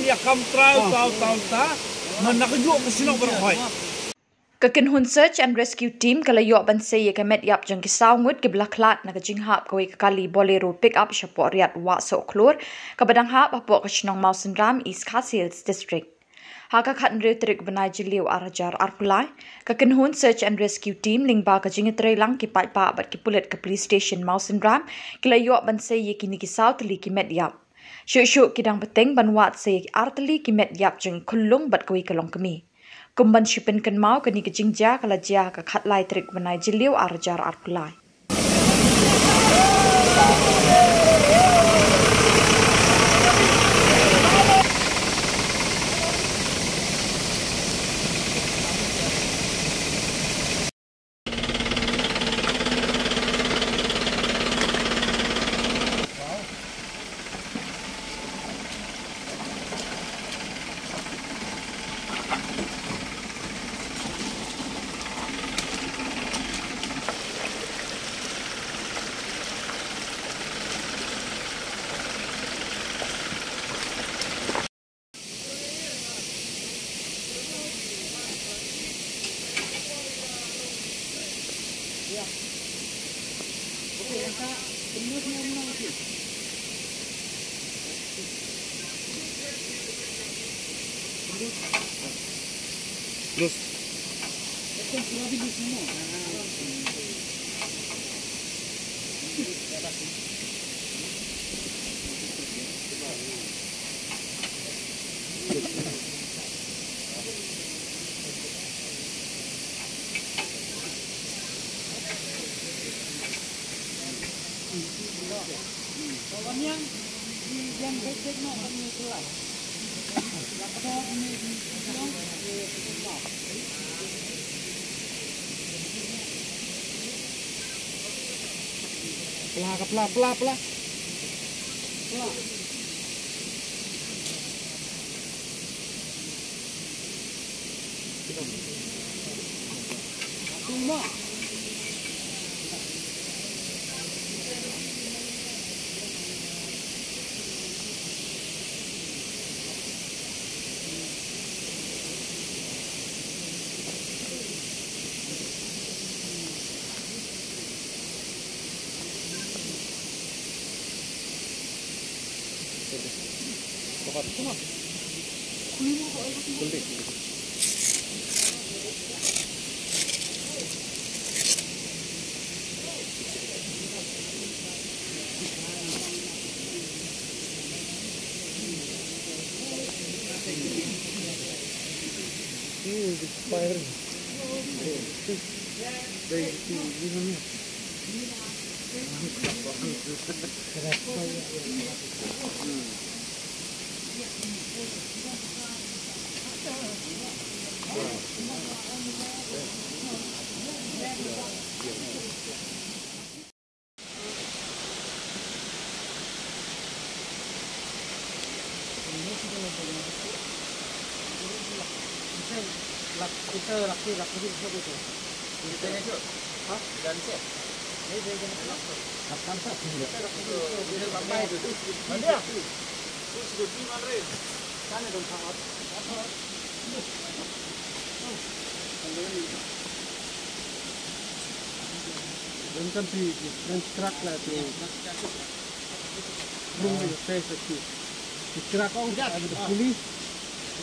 ya kam trau ta man nakaju ko sinok berhoy. Kakin hun search and rescue team kalayo ban se ye kamet yap jang ki sawngut ki blaklat na kajing hap ko kali bolero pick up shapo riat wa so klor kabadang hap apo ka chinong Mawson Ram East Khasiels district. Haka khat nre trik banai jiliu arajar arpulai kakin hun search and rescue team lingba ka jingitre lang ki pai pa bat ki pulet ka police station Mawson Ram kalayo ban se ye kini ki south li ki met yap. Shu kidang beteng banwat se artli ki met yap jang kullung bat ko kalong kami. Kumban shipin kan mau kani ke jingja kala jia ka khatlai trik banai jiliu arjar arpulai. Terus pelah.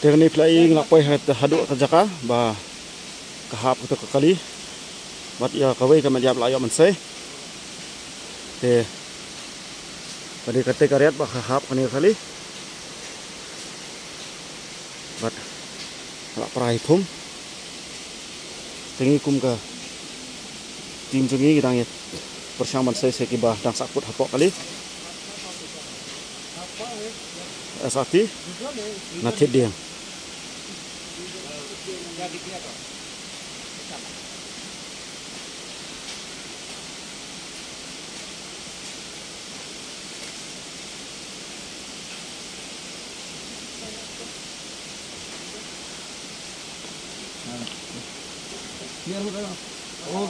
Teknik flying nak poi haduk terjaka ba kahap tu kali bat ya kawai kami diap layak mensai te pada kata karyat ba kahap kani kali bat lak perai pum tengi kum ka tim jengi kita ngit bersama mensai sekiba dang sakut hapok kali asati nanti dia oh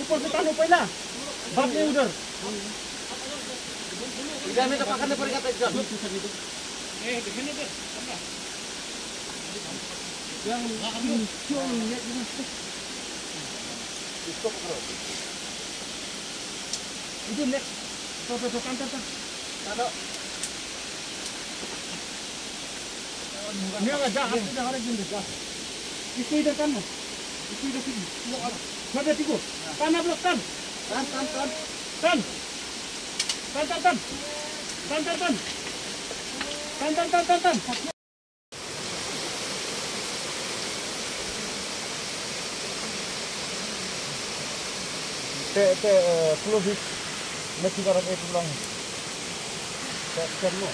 ऊपर से तानो पहिला बाप ने उधर इधर में तो पकड़ने पड़ेगा तो इधर देखने दे yang muncul lihat इसको पकड़ो itu next तो kantor taruh ini enggak jahat sudah ada jendela jahat itu idah kan itu idah sini ada tiga tanah blok tan close it masih barang itu pulang semua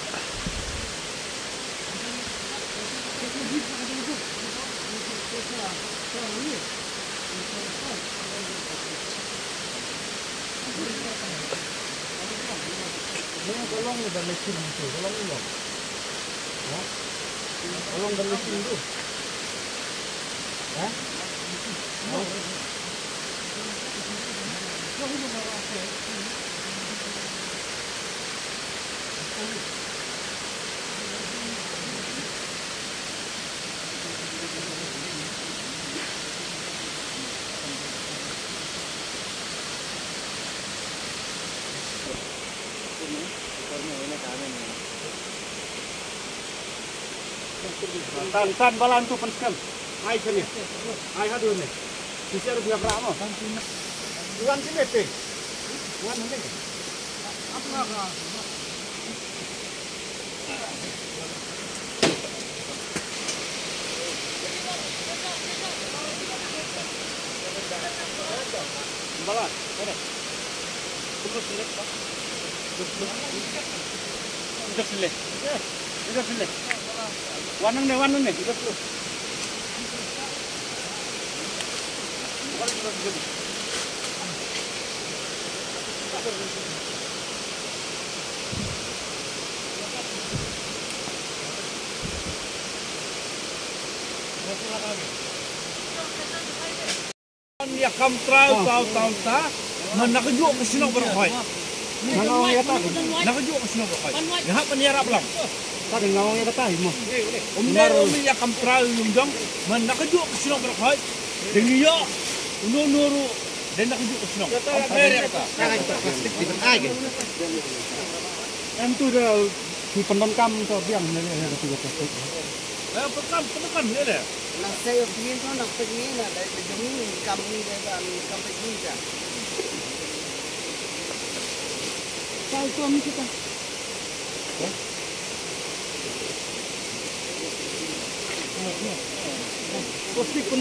tolong dan mesin itu, tolong ini loh. Tolong dan mesin itu. Tan balan tu penskam. Ai sini. Ai hadur ni. Bisa rupiah berapa? Uang sini te. Uang mana? Apa? Balan, ada. Terus selek. Terus selek. Terus selek. Wanang nih, udah dulu. Ya kam trau tahu ta, nakaju ke sino berkhoi. Nangawang ya ta. Nakaju ke sino berkhoi. Ya hak penyiarap lang. Tadi ngawang ya ta mo. Umar ya kam trau yung dong, nakaju ke sino berkhoi. Dengiyo nuru dan nakaju ke sino. Itu dah di pendonkam tu biang ni ada tiga plastik. Pendonkam ni ada. Nak saya pergi tu nak pergi nak dari demi kami dari kami pergi je. Saya tu kita. Plastik pun.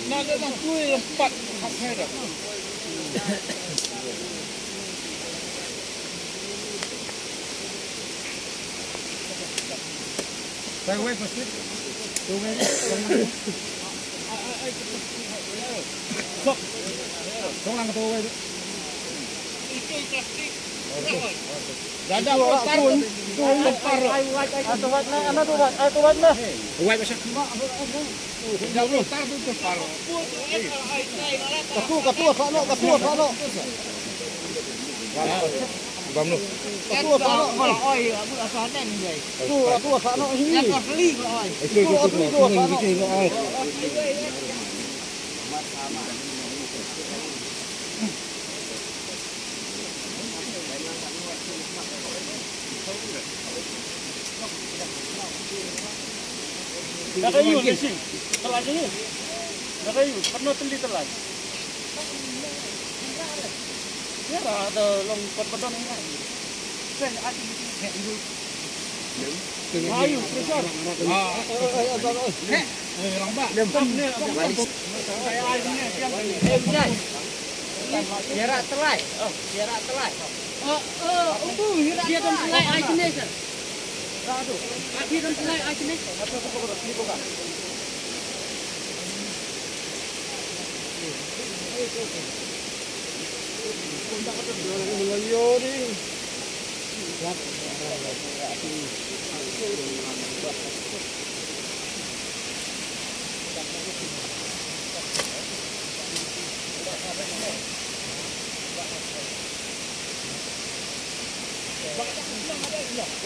Nak ada lampu empat hak merah. Saya wei plastik. Tu wei. Sok. Tolong tu wei. Itu plastik. Dada pasar pun. Tu pasar. Atau wat na, ana tu wat, atau wat na. Wei pasal. Jauh pasar tu pasar. Katua sano. Bamnu. Katua sano. Oi, abu asanan ni. Tu katua sano ini. Yang asli kau oi. Itu asli kau oi. Nakayu ni sih, telan ni. Nakayu, pernah teli telan. Ya, ada long pot-potan ni. Sen ada ni. Ayu, besar. Lambat. Lempam ni. Saya ayu ni yang ni. Jarak telai. Jarak telai. Itu dia dalam telai ayu ni. Aduh, dia dalam telai ayu ni.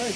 Hey.